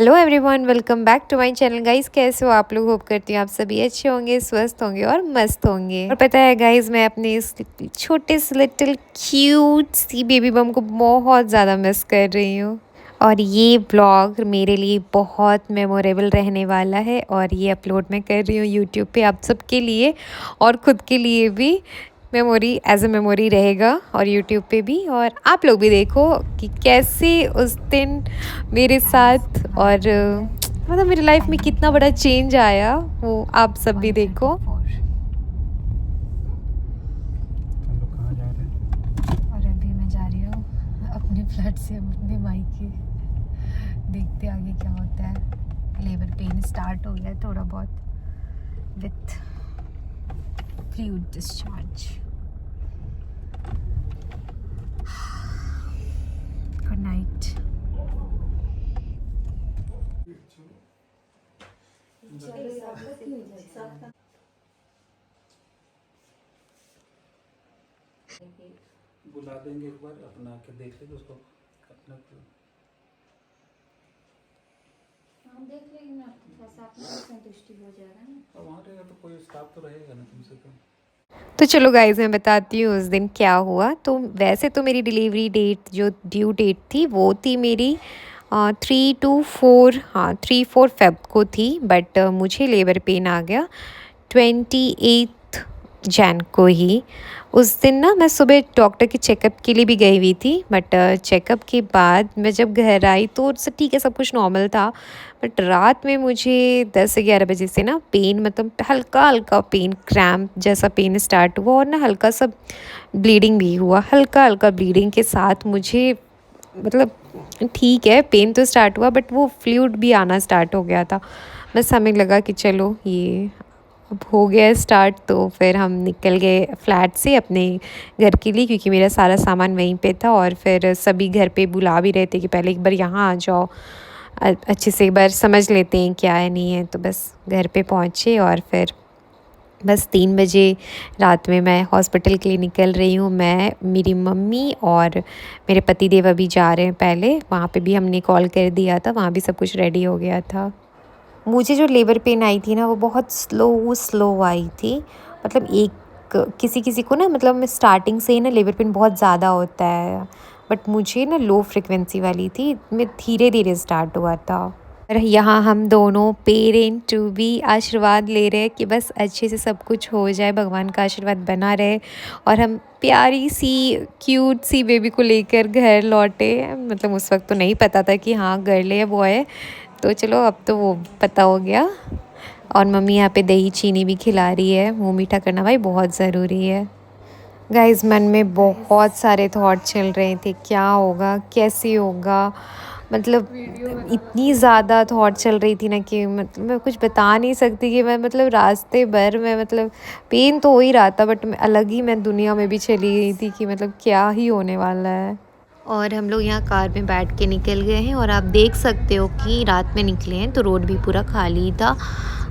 Hello everyone, welcome back to my channel guys. कैसे हो आप लोग? होप करती हूँ आप सभी अच्छे होंगे, स्वस्थ होंगे और मस्त होंगे। और पता है गाइस, मैं अपने इस छोटे से लिटिल क्यूट सी बेबी बम को बहुत ज़्यादा मिस कर रही हूँ। और ये ब्लॉग मेरे लिए बहुत मेमोरेबल रहने वाला है और ये अपलोड मैं कर रही हूँ यूट्यूब पे आप सबके लिए और ख़ुद के लिए भी। मेमोरी एज अ मेमोरी रहेगा और यूट्यूब पे भी, और आप लोग भी देखो कि कैसे उस दिन मेरे साथ और मतलब मेरी लाइफ में कितना बड़ा चेंज आया, वो आप सब भी देखो। हम लोग कहाँ जा रहे हैं? और अभी मैं जा रही हूँ अपने फ्लैट से अपने मायके। देखते आगे क्या होता है। लेबर पेन स्टार्ट हो गया है थोड़ा बहुत with fluid discharge. Good night. बुला देंगे एक बार, अपना के देख लेंगे उसको अपना हम देख लेंगे ना, बस आप लोग संतुष्टि हो जाएगा ना। अब वहाँ रहेगा तो कोई स्टाफ तो रहेगा ना कम से कम। तो चलो गाइज, मैं बताती हूँ उस दिन क्या हुआ। तो वैसे तो मेरी डिलीवरी डेट जो ड्यू डेट थी वो थी मेरी 3 to 4, हाँ 3-4 फेब को थी। बट मुझे लेबर पेन आ गया 28 जैन को ही। उस दिन ना मैं सुबह डॉक्टर के चेकअप के लिए भी गई हुई थी। बट चेकअप के बाद मैं जब घर आई तो सब ठीक है, सब कुछ नॉर्मल था। बट रात में मुझे 10 से 11 बजे से ना पेन, मतलब हल्का हल्का पेन, क्रैम्प जैसा पेन स्टार्ट हुआ और ना हल्का सा ब्लीडिंग भी हुआ। हल्का हल्का ब्लीडिंग के साथ मुझे, मतलब ठीक है पेन तो स्टार्ट हुआ बट वो फ्लूइड भी आना स्टार्ट हो गया था। बस हमें लगा कि चलो ये अब हो गया स्टार्ट। तो फिर हम निकल गए फ्लैट से अपने घर के लिए, क्योंकि मेरा सारा सामान वहीं पे था। और फिर सभी घर पे बुला भी रहे थे कि पहले एक बार यहाँ आ जाओ, अच्छे से एक बार समझ लेते हैं क्या है नहीं है। तो बस घर पे पहुँचे और फिर बस 3 बजे रात में मैं हॉस्पिटल के लिए निकल रही हूँ। मैं, मेरी मम्मी और मेरे पति देव अभी जा रहे हैं। पहले वहाँ पे भी हमने कॉल कर दिया था, वहाँ भी सब कुछ रेडी हो गया था। मुझे जो लेबर पेन आई थी ना वो बहुत स्लो स्लो आई थी। मतलब एक किसी किसी को ना, मतलब स्टार्टिंग से ही ना लेबर पेन बहुत ज़्यादा होता है, बट मुझे ना लो फ्रिक्वेंसी वाली थी, मैं धीरे धीरे स्टार्ट हुआ था। और यहाँ हम दोनों पेरेंट टू भी आशीर्वाद ले रहे हैं कि बस अच्छे से सब कुछ हो जाए, भगवान का आशीर्वाद बना रहे और हम प्यारी सी क्यूट सी बेबी को लेकर घर लौटे। मतलब उस वक्त तो नहीं पता था कि हाँ गर्ल है बॉय है, तो चलो अब तो वो पता हो गया। और मम्मी यहाँ पे दही चीनी भी खिला रही है, मुँह मीठा करना भाई बहुत ज़रूरी है। गाइस, मन में बहुत सारे थॉट चल रहे थे, क्या होगा कैसे होगा। मतलब इतनी ज़्यादा थॉट चल रही थी ना कि मतलब मैं कुछ बता नहीं सकती कि मैं, मतलब रास्ते भर में, मतलब पेन तो हो ही रहा था बट मैं अलग ही, मैं दुनिया में भी चली गई थी कि मतलब क्या ही होने वाला है। और हम लोग यहाँ कार में बैठ के निकल गए हैं और आप देख सकते हो कि रात में निकले हैं तो रोड भी पूरा खाली था।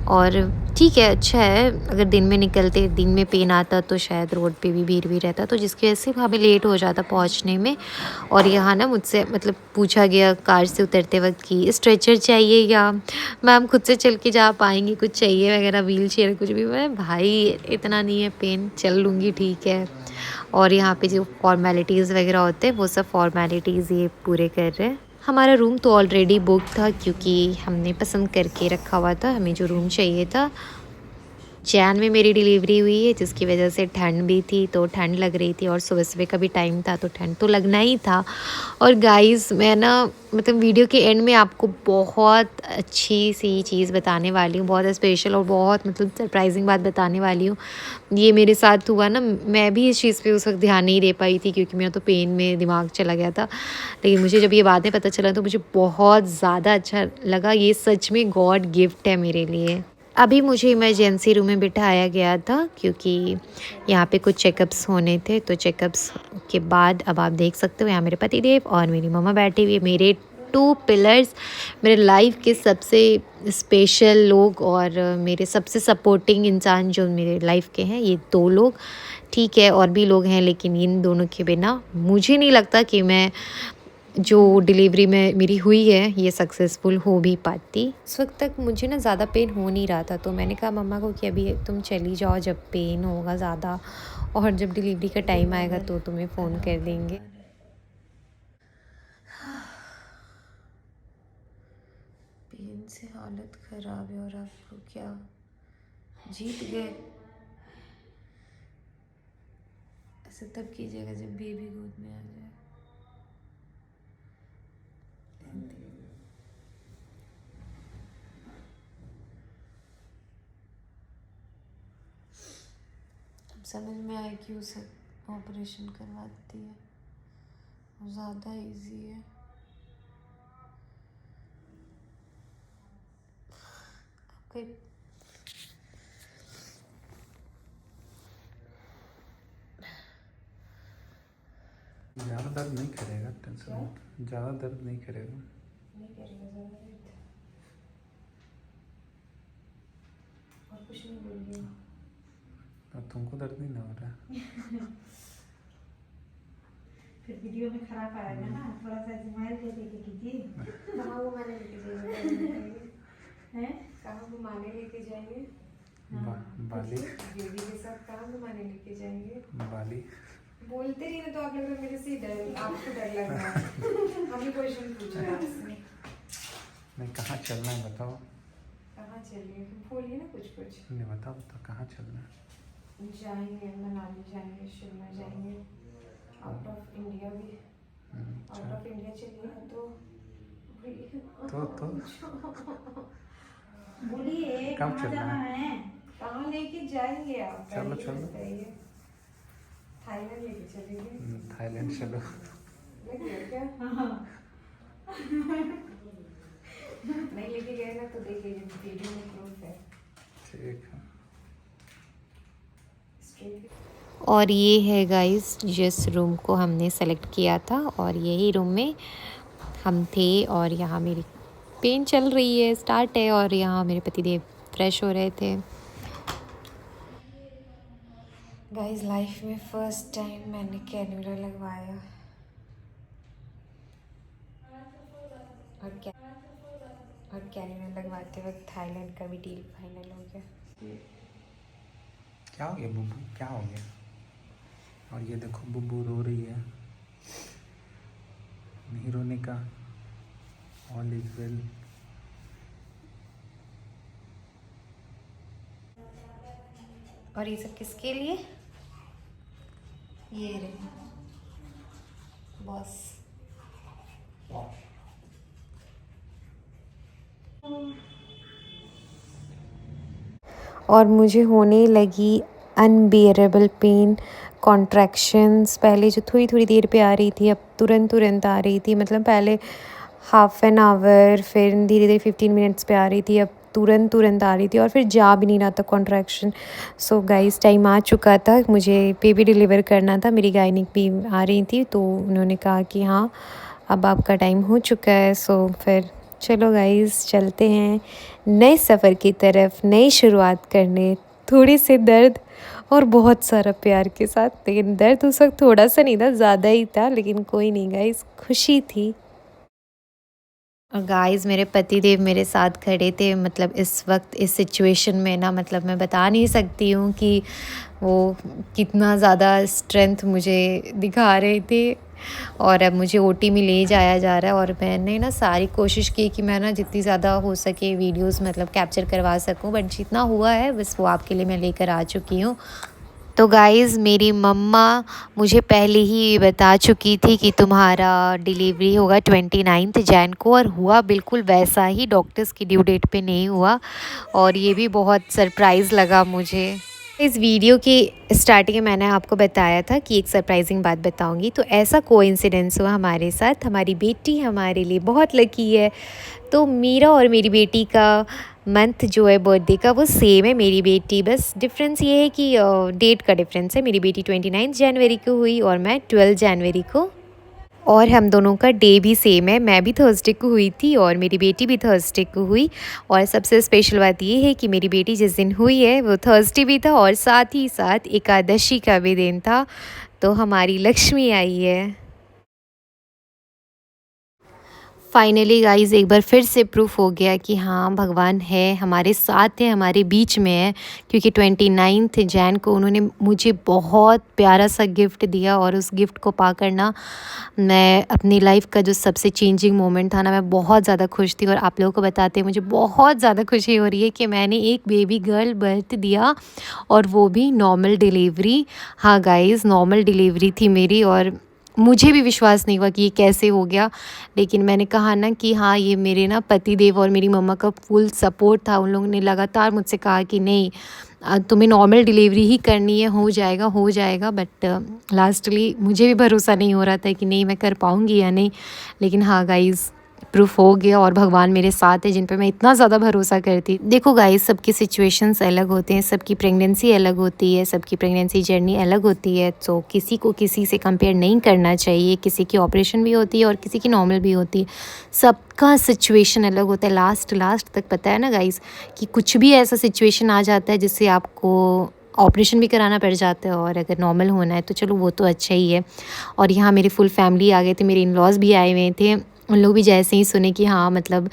और ठीक है, अच्छा है, अगर दिन में निकलते, दिन में पेन आता तो शायद रोड पे भी भीड़ भी रहता, तो जिसकी वजह से हमें लेट हो जाता पहुँचने में। और यहाँ ना मुझसे मतलब पूछा गया कार से उतरते वक्त कि स्ट्रेचर चाहिए या मैम खुद से चल के जा पाएंगी, कुछ चाहिए वगैरह, व्हील चेयर कुछ भी। मैं भाई इतना नहीं है पेन, चल लूँगी ठीक है। और यहाँ पे जो फॉर्मेलिटीज़ वगैरह होते हैं वो सब फॉर्मेलिटीज़ ये पूरे कर रहे हैं। हमारा रूम तो ऑलरेडी बुक था क्योंकि हमने पसंद करके रखा हुआ था हमें जो रूम चाहिए था। जैन में मेरी डिलीवरी हुई है जिसकी वजह से ठंड भी थी, तो ठंड लग रही थी और सुबह सुबह का भी टाइम था तो ठंड तो लगना ही था। और गाइस, मैं ना मतलब वीडियो के एंड में आपको बहुत अच्छी सी चीज़ बताने वाली हूँ, बहुत स्पेशल और बहुत मतलब सरप्राइजिंग बात बताने वाली हूँ। ये मेरे साथ हुआ ना, मैं भी इस चीज़ पे उस वक्त ध्यान नहीं दे पाई थी क्योंकि मेरा तो पेन में दिमाग चला गया था। लेकिन मुझे जब ये बातें पता चला तो मुझे बहुत ज़्यादा अच्छा लगा। ये सच में गॉड गिफ्ट है मेरे लिए। अभी मुझे इमरजेंसी रूम में बिठाया गया था क्योंकि यहाँ पे कुछ चेकअप्स होने थे, तो चेकअप्स के बाद अब आप देख सकते हो यहाँ मेरे पति देव और मेरी मम्मा बैठी हुई है, मेरे 2 पिलर्स, मेरे लाइफ के सबसे स्पेशल लोग और मेरे सबसे सपोर्टिंग इंसान जो मेरे लाइफ के हैं, ये 2 लोग। ठीक है और भी लोग हैं लेकिन इन दोनों के बिना मुझे नहीं लगता कि मैं जो डिलीवरी में मेरी हुई है ये सक्सेसफुल हो भी पाती। उस वक्त तक मुझे ना ज़्यादा पेन हो नहीं रहा था, तो मैंने कहा मम्मा को कि अभी तुम चली जाओ, जब पेन होगा ज़्यादा और जब डिलीवरी का टाइम आएगा तो तुम्हें फ़ोन कर देंगे। पेन से हालत ख़राब है और आप लोग क्या जीत गए। ऐसे तब कीजिएगा जब बेबी गोद में आ जाए। अब समझ में आया कि उसे ऑपरेशन करवाती है, वो ज़्यादा इजी है। आपका ज़्यादा दर्द नहीं करेगा, टेंशन मत, ज़्यादा दर्द नहीं करेगा। नहीं करेगा ज़्यादा दर्द, और कुछ नहीं बोलिए। अब तुमको दर्द नहीं ना हो रहा? फिर वीडियो में खराब आएगा ना, थोड़ा सा स्माइल दे के कीजिए। कहाँ घुमाने लेके जाएंगे? हैं? कहाँ घुमाने लेके जाएंगे? बाली। बेबी के साथ कहाँ घुमाने लेके जाएंगे? बाली। बोलते नहीं ना, तो आप लग रहा है मेरे से डर, आपको डर लग रहा है। हम ही क्वेश्चन पूछ रहे हैं आपसे। नहीं, कहाँ चलना है बताओ। कहाँ चलिए, बोलिए ना कुछ कुछ। नहीं बताओ तो कहाँ चलना है? जाएंगे मनाली, जाएंगे शिमला, जाएंगे आउट ऑफ इंडिया भी। आउट ऑफ इंडिया चलिए तो बोलिए कब कहाँ चलना जाना है? है? कहाँ लेके जाएंगे आप? चलो पहले चलो। बताइए। थाईलैंड लेके चलेंगे। थाईलैंड चलो। लग गया क्या? हाँ। नहीं लेके गए ना तो देखिए वीडियो में प्रूफ है। ठीक है। और ये है गाइस जिस रूम को हमने सेलेक्ट किया था, और यही रूम में हम थे। और यहाँ मेरी पेन चल रही है, स्टार्ट है, और यहाँ मेरे पतिदेव फ्रेश हो रहे थे। गाइस लाइफ में फर्स्ट टाइम मैंने कैन्यूला लगवाया, और कैन्यूला लगवाते वक्त थाईलैंड का भी डील फाइनल हो गया। क्या हो गया बुब्बू, क्या हो गया? और ये देखो बुब्बू रो रही है। नहीं रोने का, ऑल इज वेल। और ये सब किसके लिए? ये रहे बॉस। और मुझे होने लगी अनबियरेबल पेन, कॉन्ट्रैक्शंस। पहले जो थोड़ी थोड़ी देर पे आ रही थी, अब तुरंत तुरंत आ रही थी। मतलब पहले हाफ एन आवर, फिर धीरे धीरे 15 मिनट्स पे आ रही थी, अब तुरंत तुरंत आ रही थी, और फिर जा भी नहीं रहा था कॉन्ट्रैक्शन। सो गाइस टाइम आ चुका था, मुझे बेबी डिलीवर करना था। मेरी गायनिक भी आ रही थी, तो उन्होंने कहा कि हाँ अब आपका टाइम हो चुका है। सो फिर चलो गाइस चलते हैं नए सफ़र की तरफ, नई शुरुआत करने, थोड़ी से दर्द और बहुत सारा प्यार के साथ। लेकिन दर्द उस वक्त थोड़ा सा नहीं था, ज़्यादा ही था, लेकिन कोई नहीं गाइस, खुशी थी। और गाइस मेरे पतिदेव मेरे साथ खड़े थे। मतलब इस वक्त इस सिचुएशन में ना, मतलब मैं बता नहीं सकती हूँ कि वो कितना ज़्यादा स्ट्रेंथ मुझे दिखा रहे थे। और अब मुझे ओटी में ले जाया जा रहा है, और मैंने ना सारी कोशिश की कि मैं ना जितनी ज़्यादा हो सके वीडियोस मतलब कैप्चर करवा सकूं, बट जितना हुआ है बस वो आपके लिए मैं लेकर आ चुकी हूँ। तो गाइज़ मेरी मम्मा मुझे पहले ही बता चुकी थी कि तुम्हारा डिलीवरी होगा 29 जैन को, और हुआ बिल्कुल वैसा ही, डॉक्टर्स की ड्यू डेट पे नहीं हुआ। और ये भी बहुत सरप्राइज़ लगा मुझे। इस वीडियो की स्टार्टिंग में मैंने आपको बताया था कि एक सरप्राइजिंग बात बताऊंगी, तो ऐसा कोइंसिडेंस हुआ हमारे साथ। हमारी बेटी हमारे लिए बहुत लकी है। तो मेरा और मेरी बेटी का मंथ जो है बर्थडे का वो सेम है। मेरी बेटी, बस डिफरेंस ये है कि डेट का डिफरेंस है। मेरी बेटी 29 जनवरी को हुई और मैं 12 जनवरी को। और हम दोनों का डे भी सेम है। मैं भी थर्सडे को हुई थी और मेरी बेटी भी थर्सडे को हुई। और सबसे स्पेशल बात ये है कि मेरी बेटी जिस दिन हुई है वो थर्सडे भी था, और साथ ही साथ एकादशी का भी दिन था। तो हमारी लक्ष्मी आई है। फाइनली गाइज़ एक बार फिर से प्रूफ हो गया कि हाँ भगवान है, हमारे साथ है, हमारे बीच में है। क्योंकि 29 जैन को उन्होंने मुझे बहुत प्यारा सा गिफ्ट दिया और उस गिफ्ट को पाकर ना मैं अपनी लाइफ का जो सबसे चेंजिंग मोमेंट था ना, मैं बहुत ज़्यादा खुश थी। और आप लोगों को बताते मुझे बहुत ज़्यादा खुशी हो रही है कि मैंने एक बेबी गर्ल बर्थ दिया, और वो भी नॉर्मल डिलीवरी। हाँ गाइज़, नॉर्मल डिलीवरी थी मेरी, और मुझे भी विश्वास नहीं हुआ कि ये कैसे हो गया। लेकिन मैंने कहा ना कि हाँ, ये मेरे ना पति देव और मेरी मम्मा का फुल सपोर्ट था। उन लोगों ने लगातार मुझसे कहा कि नहीं, तुम्हें नॉर्मल डिलीवरी ही करनी है, हो जाएगा हो जाएगा। बट लास्टली मुझे भी भरोसा नहीं हो रहा था कि नहीं मैं कर पाऊँगी या नहीं। लेकिन हाँ गाइज़, प्रूफ हो गया, और भगवान मेरे साथ है जिन पे मैं इतना ज़्यादा भरोसा करती। देखो गाइस, सबकी सिचुएशंस अलग होते हैं, सबकी प्रेगनेंसी अलग होती है, सबकी प्रेगनेंसी जर्नी अलग होती है। तो किसी को किसी से कंपेयर नहीं करना चाहिए। किसी की ऑपरेशन भी होती है और किसी की नॉर्मल भी होती है। सबका सिचुएशन अलग होता है। लास्ट तक पता है ना गाइस कि कुछ भी ऐसा सिचुएशन आ जाता है जिससे आपको ऑपरेशन भी कराना पड़ जाता है, और अगर नॉर्मल होना है तो चलो वो तो अच्छा ही है। और यहाँ मेरी फुल फैमिली आ गए थे, मेरे इन-लॉज़ भी आए हुए थे। उन लोग भी जैसे ही सुने कि हाँ मतलब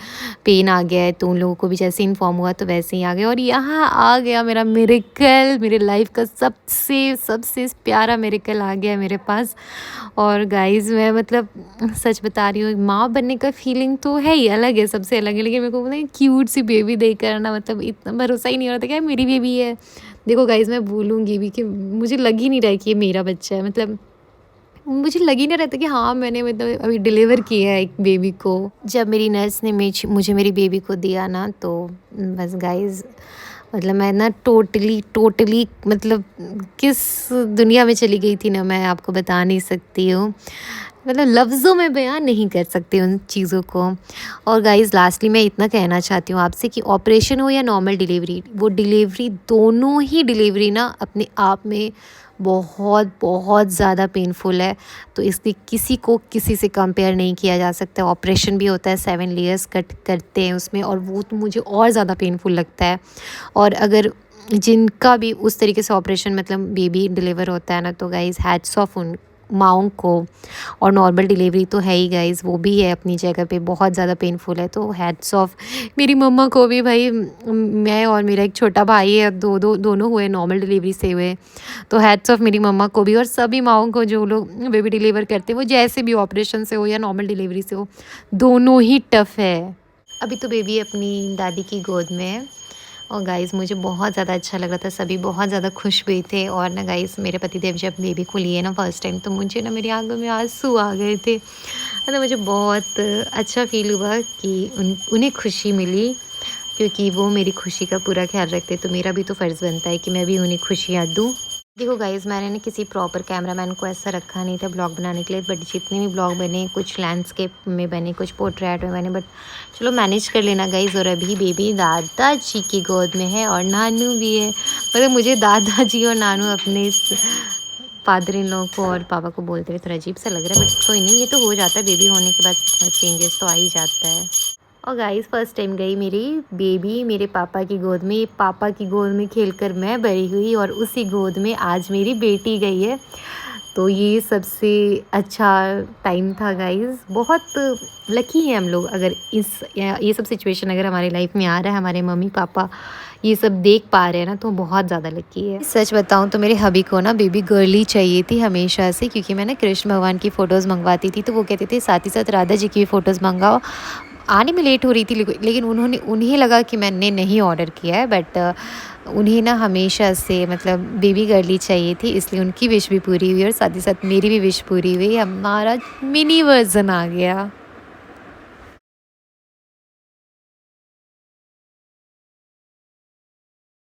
पेन आ गया है, तो उन लोगों को भी जैसे इन्फॉर्म हुआ तो वैसे ही आ गए। और यहाँ आ गया मेरा मिरेकल, मेरे लाइफ का सबसे प्यारा मिरेकल आ गया मेरे पास। और गाइज़ मैं मतलब सच बता रही हूँ, माँ बनने का फीलिंग तो है ही, अलग है, सबसे अलग है। लेकिन मेरे को पता है क्यूट सी बेबी देखकर ना मतलब इतना भरोसा ही नहीं हो रहा था कि मेरी बेबी है। देखो गाइज़, मैं बोलूँगी भी कि मुझे लग ही नहीं रहा है कि ये मेरा बच्चा है। मतलब मुझे लग ही नहीं रहता कि हाँ मैंने मतलब अभी डिलीवर किया है एक बेबी को। जब मेरी नर्स ने मुझे मेरी बेबी को दिया ना, तो बस गाइज़ मतलब मैं ना टोटली मतलब किस दुनिया में चली गई थी ना, मैं आपको बता नहीं सकती हूँ। मतलब लफ्ज़ों में बयान नहीं कर सकती उन चीज़ों को। और गाइज़ लास्टली मैं इतना कहना चाहती हूँ आपसे कि ऑपरेशन हो या नॉर्मल डिलीवरी, वो डिलीवरी दोनों ही डिलीवरी ना अपने आप में बहुत ज़्यादा पेनफुल है। तो इसलिए किसी को किसी से कंपेयर नहीं किया जा सकता। ऑपरेशन भी होता है, 7 लेयर्स कट करते हैं उसमें, और वो तो मुझे और ज़्यादा पेनफुल लगता है। और अगर जिनका भी उस तरीके से ऑपरेशन मतलब बेबी डिलीवर होता है ना, तो गाइज़ हैट्स ऑफ उन माँओं को। और नॉर्मल डिलीवरी तो है ही गाइज़, वो भी है अपनी जगह पे, बहुत ज़्यादा पेनफुल है। तो हैट्स ऑफ मेरी मम्मा को भी भाई। मैं और मेरा एक छोटा भाई है, दोनों हुए नॉर्मल डिलीवरी से हुए। तो हैट्स ऑफ मेरी मम्मा को भी, और सभी माँओं को जो लोग बेबी डिलीवर करते हैं, वो जैसे भी ऑपरेशन से हो या नॉर्मल डिलीवरी से हो, दोनों ही टफ़ है। अभी तो बेबी अपनी दादी की गोद में है। और गाइज़ मुझे बहुत ज़्यादा अच्छा लग रहा था, सभी बहुत ज़्यादा खुश हुए थे। और ना गाइज़ मेरे पतिदेव जब बेबी को लिए ना फर्स्ट टाइम, तो मुझे ना मेरी आंखों में आंसू आ गए थे। मतलब मुझे बहुत अच्छा फ़ील हुआ कि उन्हें खुशी मिली, क्योंकि वो मेरी खुशी का पूरा ख्याल रखते। तो मेरा भी तो फ़र्ज़ बनता है कि मैं भी उन्हें खुशियाँ दूँ। देखो गाइज़, मैंने ना किसी प्रॉपर कैमरामैन को ऐसा रखा नहीं था ब्लॉग बनाने के लिए, बट जितने भी ब्लॉग बने, कुछ लैंडस्केप में बने, कुछ पोर्ट्रेट में बने, बट चलो मैनेज कर लेना गाइज़। और अभी बेबी दादाजी की गोद में है, और नानू भी है। मतलब मुझे दादाजी और नानू अपने फादर इन लॉ को और पापा को बोलते हुए थोड़ा अजीब सा लग रहा है, बट कोई नहीं, ये तो हो जाता है, बेबी होने के बाद चेंजेस तो आ ही जाता है। और गाइस फर्स्ट टाइम गई मेरी बेबी मेरे पापा की गोद में। पापा की गोद में खेलकर मैं बड़ी हुई, और उसी गोद में आज मेरी बेटी गई है। तो ये सबसे अच्छा टाइम था गाइस। बहुत लकी हैं हम लोग, अगर ये सब सिचुएशन अगर हमारी लाइफ में आ रहा है, हमारे मम्मी पापा ये सब देख पा रहे हैं ना, तो बहुत ज़्यादा लकी है। सच बताऊँ तो मेरे हबी को ना बेबी गर्ल ही चाहिए थी हमेशा से, क्योंकि मैं ना कृष्ण भगवान की फ़ोटोज़ मंगवाती थी, तो वो कहते थे साथ ही साथ राधा जी की भी फ़ोटोज़ मंगाओ। आने में लेट हो रही थी, लेकिन उन्हें लगा कि मैंने नहीं ऑर्डर किया है, बट उन्हें ना हमेशा से मतलब बेबी गर्ल ही चाहिए थी, इसलिए उनकी विश भी पूरी हुई और साथ ही साथ मेरी भी विश पूरी हुई। हमारा मिनी वर्जन आ गया।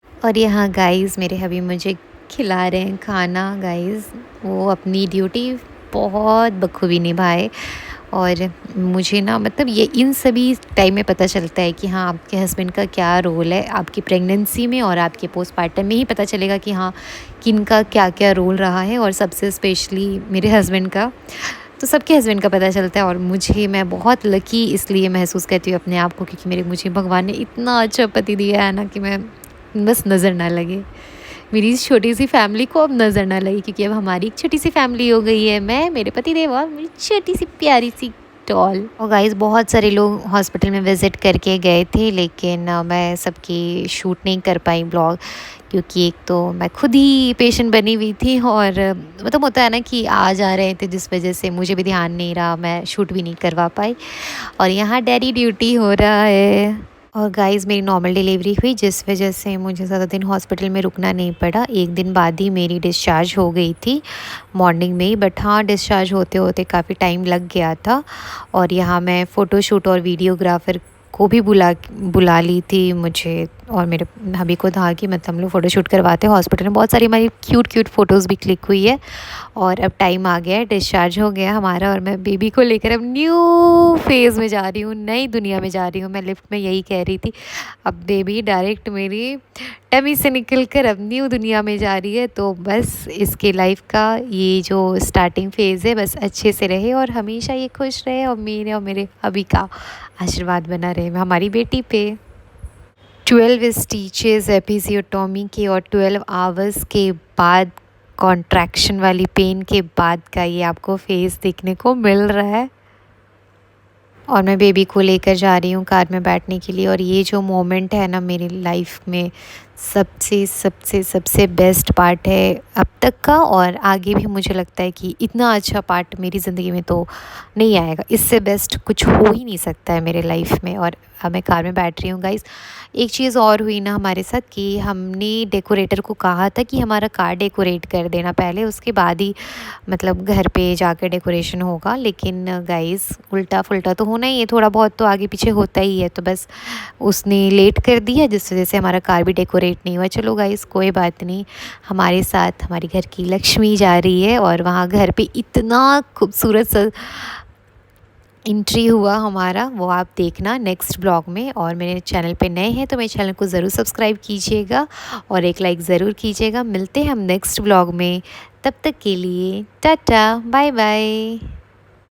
और यहाँ गाइस मेरे हबी मुझे खिला रहे हैं खाना। गाइस वो अपनी ड्यूटी बहुत बखूबी निभाए, और मुझे ना मतलब ये इन सभी टाइम में पता चलता है कि हाँ आपके हस्बैंड का क्या रोल है आपकी प्रेगनेंसी में, और आपके पोस्टपार्टम में ही पता चलेगा कि हाँ किनका क्या क्या रोल रहा है, और सबसे स्पेशली मेरे हस्बैंड का। तो सबके हस्बैंड का पता चलता है, और मैं बहुत लकी इसलिए महसूस करती हूँ अपने आप को, क्योंकि मुझे भगवान ने इतना अच्छा पति दिया है ना कि मैं बस नज़र ना लगे मेरी इस छोटी सी फैमिली को, अब नज़र ना लगे, क्योंकि अब हमारी एक छोटी सी फैमिली हो गई है। मैं, मेरे पति देव और मेरी छोटी सी प्यारी सी एट ऑल। और गाइस बहुत सारे लोग हॉस्पिटल में विज़िट करके गए थे, लेकिन मैं सबकी शूट नहीं कर पाई ब्लॉग, क्योंकि एक तो मैं खुद ही पेशेंट बनी हुई थी और मतलब होता है ना कि आ जा रहे थे, जिस वजह से मुझे भी ध्यान नहीं रहा, मैं शूट भी नहीं करवा पाई। और यहाँ डैडी ड्यूटी हो रहा है। और गाइस मेरी नॉर्मल डिलीवरी हुई, जिस वजह से मुझे ज़्यादा दिन हॉस्पिटल में रुकना नहीं पड़ा। एक दिन बाद ही मेरी डिस्चार्ज हो गई थी मॉर्निंग में ही, बट हाँ डिस्चार्ज होते होते काफ़ी टाइम लग गया था। और यहाँ मैं फ़ोटोशूट और वीडियोग्राफ़र को भी बुला ली थी मुझे, और मेरे हबी को था कि मतलब हम लोग फ़ोटोशूट करवाते हैं हॉस्पिटल में। बहुत सारी हमारी क्यूट फ़ोटोज़ भी क्लिक हुई है। और अब टाइम आ गया है, डिस्चार्ज हो गया हमारा, और मैं बेबी को लेकर अब न्यू फेज़ में जा रही हूँ, नई दुनिया में जा रही हूँ। मैं लिफ्ट में यही कह रही थी, अब बेबी डायरेक्ट मेरी टमी से निकल कर अब न्यू दुनिया में जा रही है। तो बस इसके लाइफ का ये जो स्टार्टिंग फ़ेज़ है बस अच्छे से रहे और हमेशा ये खुश रहे, और मेरे हबी का आशीर्वाद बना रहे हमारी बेटी पे। 12 स्टिचेस एपिसियोटॉमी के और 12 आवर्स के बाद कॉन्ट्रैक्शन वाली पेन के बाद का ये आपको फेस देखने को मिल रहा है। और मैं बेबी को लेकर जा रही हूँ कार में बैठने के लिए, और ये जो मोमेंट है ना मेरी लाइफ में सबसे सबसे सबसे बेस्ट पार्ट है अब तक का, और आगे भी मुझे लगता है कि इतना अच्छा पार्ट मेरी ज़िंदगी में तो नहीं आएगा, इससे बेस्ट कुछ हो ही नहीं सकता है मेरे लाइफ में। और अब मैं कार में बैठ रही हूँ गाइस। एक चीज़ और हुई ना हमारे साथ कि हमने डेकोरेटर को कहा था कि हमारा कार डेकोरेट कर देना पहले, उसके बाद ही मतलब घर पे जाकर डेकोरेशन होगा। लेकिन गाइस उल्टा फुल्टा तो होना ही है, थोड़ा बहुत तो आगे पीछे होता ही है, तो बस उसने लेट कर दिया जिस वजह से हमारा कार भी डेकोरेट नहीं हुआ। चलो गाइस कोई बात नहीं, हमारे साथ हमारी घर की लक्ष्मी जा रही है, और वहाँ घर पे इतना खूबसूरत सा एंट्री हुआ हमारा, वो आप देखना नेक्स्ट ब्लॉग में। और मेरे चैनल पे नए हैं तो मेरे चैनल को ज़रूर सब्सक्राइब कीजिएगा और एक लाइक ज़रूर कीजिएगा। मिलते हैं हम नेक्स्ट ब्लॉग में, तब तक के लिए टाटा बाय बाय।